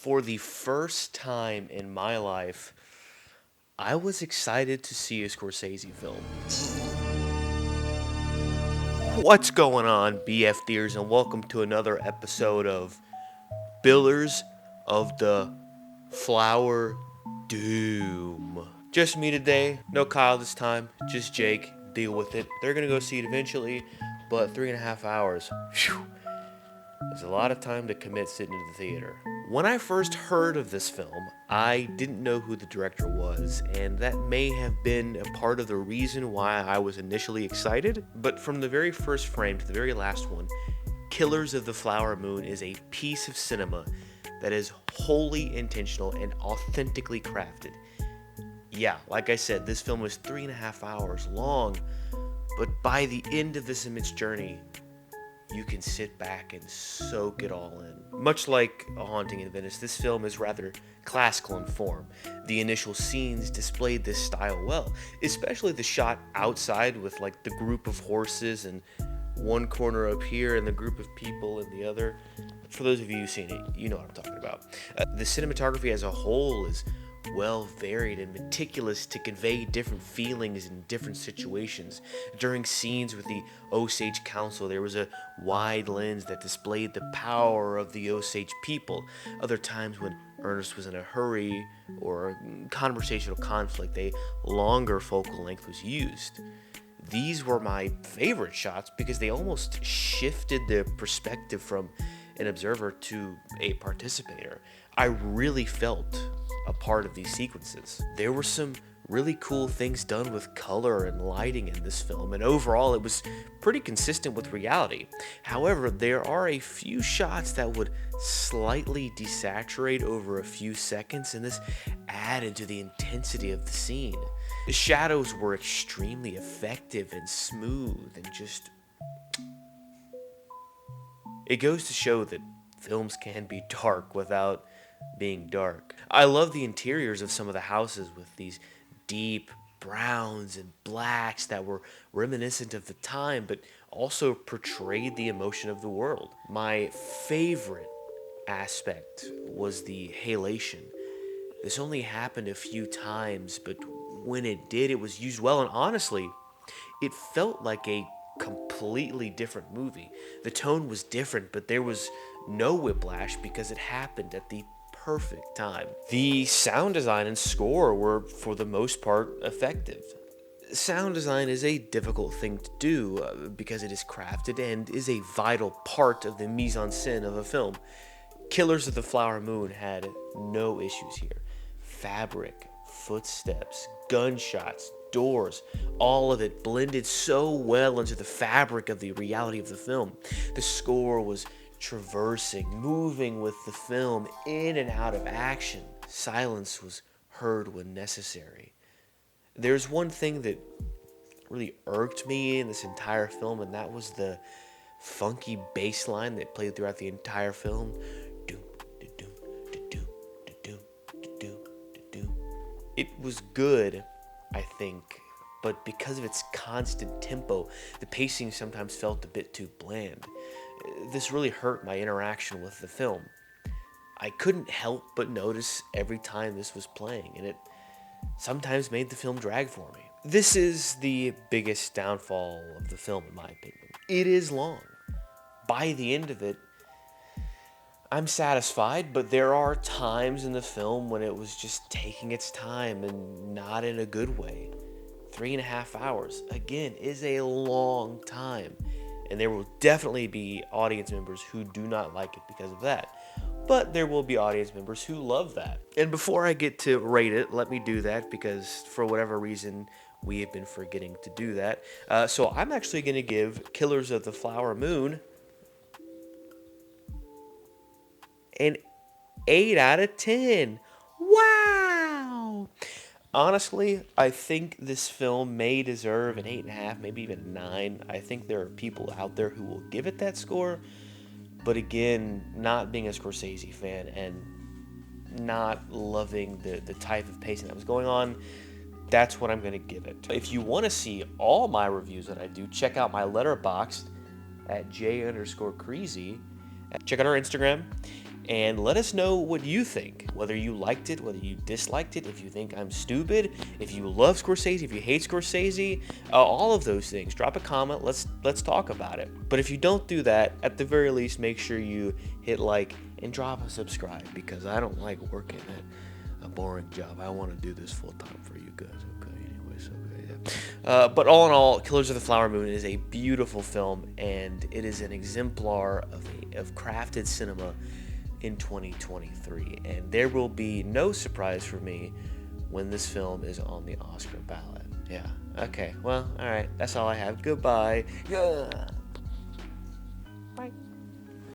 For the first time in my life, I was excited to see a Scorsese film. What's going on, BFDers, and welcome to another episode of Billers of the Flower Doom. Just me today, no Kyle this time, just Jake. Deal with it. They're gonna go see it eventually, but 3.5 hours. Whew. There's a lot of time to commit sitting in the theater. When I first heard of this film, I didn't know who the director was, and that may have been a part of the reason why I was initially excited. But from the very first frame to the very last one, Killers of the Flower Moon is a piece of cinema that is wholly intentional and authentically crafted. Yeah, like I said, this film is 3.5 hours long, but by the end of this immense journey, you can sit back and soak it all in. Much like A Haunting in Venice, this film is rather classical in form. The initial scenes displayed this style well, especially the shot outside with like the group of horses and one corner up here and the group of people in the other. For those of you who've seen it, you know what I'm talking about. The cinematography as a whole is well varied and meticulous to convey different feelings in different situations. During scenes with the Osage Council, there was a wide lens that displayed the power of the Osage people. Other times when Ernest was in a hurry or a conversational conflict, a longer focal length was used. These were my favorite shots because they almost shifted the perspective from an observer to a participator. I really felt a part of these sequences. There were some really cool things done with color and lighting in this film, and overall it was pretty consistent with reality. However, there are a few shots that would slightly desaturate over a few seconds, and this added to the intensity of the scene. The shadows were extremely effective and smooth and just... It goes to show that films can be dark without being dark. I love the interiors of some of the houses with these deep browns and blacks that were reminiscent of the time, but also portrayed the emotion of the world. My favorite aspect was the halation. This only happened a few times, but when it did, it was used well, and honestly, it felt like a completely different movie. The tone was different, but there was no whiplash because it happened at the perfect time. The sound design and score were, for the most part, effective. Sound design is a difficult thing to do because it is crafted and is a vital part of the mise-en-scène of a film. Killers of the Flower Moon had no issues here. Fabric, footsteps, gunshots, doors, all of it blended so well into the fabric of the reality of the film. The score was traversing, moving with the film in and out of action. Silence was heard when necessary. There's one thing that really irked me in this entire film, and that was the funky bass line that played throughout the entire film. It was good, I think, but because of its constant tempo, the pacing sometimes felt a bit too bland. This really hurt my interaction with the film. I couldn't help but notice every time this was playing, and it sometimes made the film drag for me. This is the biggest downfall of the film, in my opinion. It is long. By the end of it, I'm satisfied, but there are times in the film when it was just taking its time and not in a good way. 3.5 hours, again, is a long time, and there will definitely be audience members who do not like it because of that. But there will be audience members who love that. And before I get to rate it, let me do that because for whatever reason, we have been forgetting to do that. So I'm actually going to give Killers of the Flower Moon an 8 out of 10. Wow! Honestly, I think this film may deserve an 8.5, maybe even a 9. I think there are people out there who will give it that score. But again, not being a Scorsese fan and not loving the type of pacing that was going on, that's what I'm going to give it. If you want to see all my reviews that I do, check out my Letterboxd at J_Creasy. Check out our Instagram. and let us know what you think, whether you liked it, whether you disliked it, if you think I'm stupid, if you love Scorsese, if you hate Scorsese, all of those things. Drop a comment. Let's talk about it. But if you don't do that, at the very least, make sure you hit like and drop a subscribe, because I don't like working at a boring job. I want to do this full time for you guys. Okay, anyways, okay, yeah. But all in all, Killers of the Flower Moon is a beautiful film, and it is an exemplar of crafted cinema in 2023, and there will be no surprise for me when this film is on the Oscar ballot. Yeah, okay, well, alright, that's all I have. Goodbye. Yeah.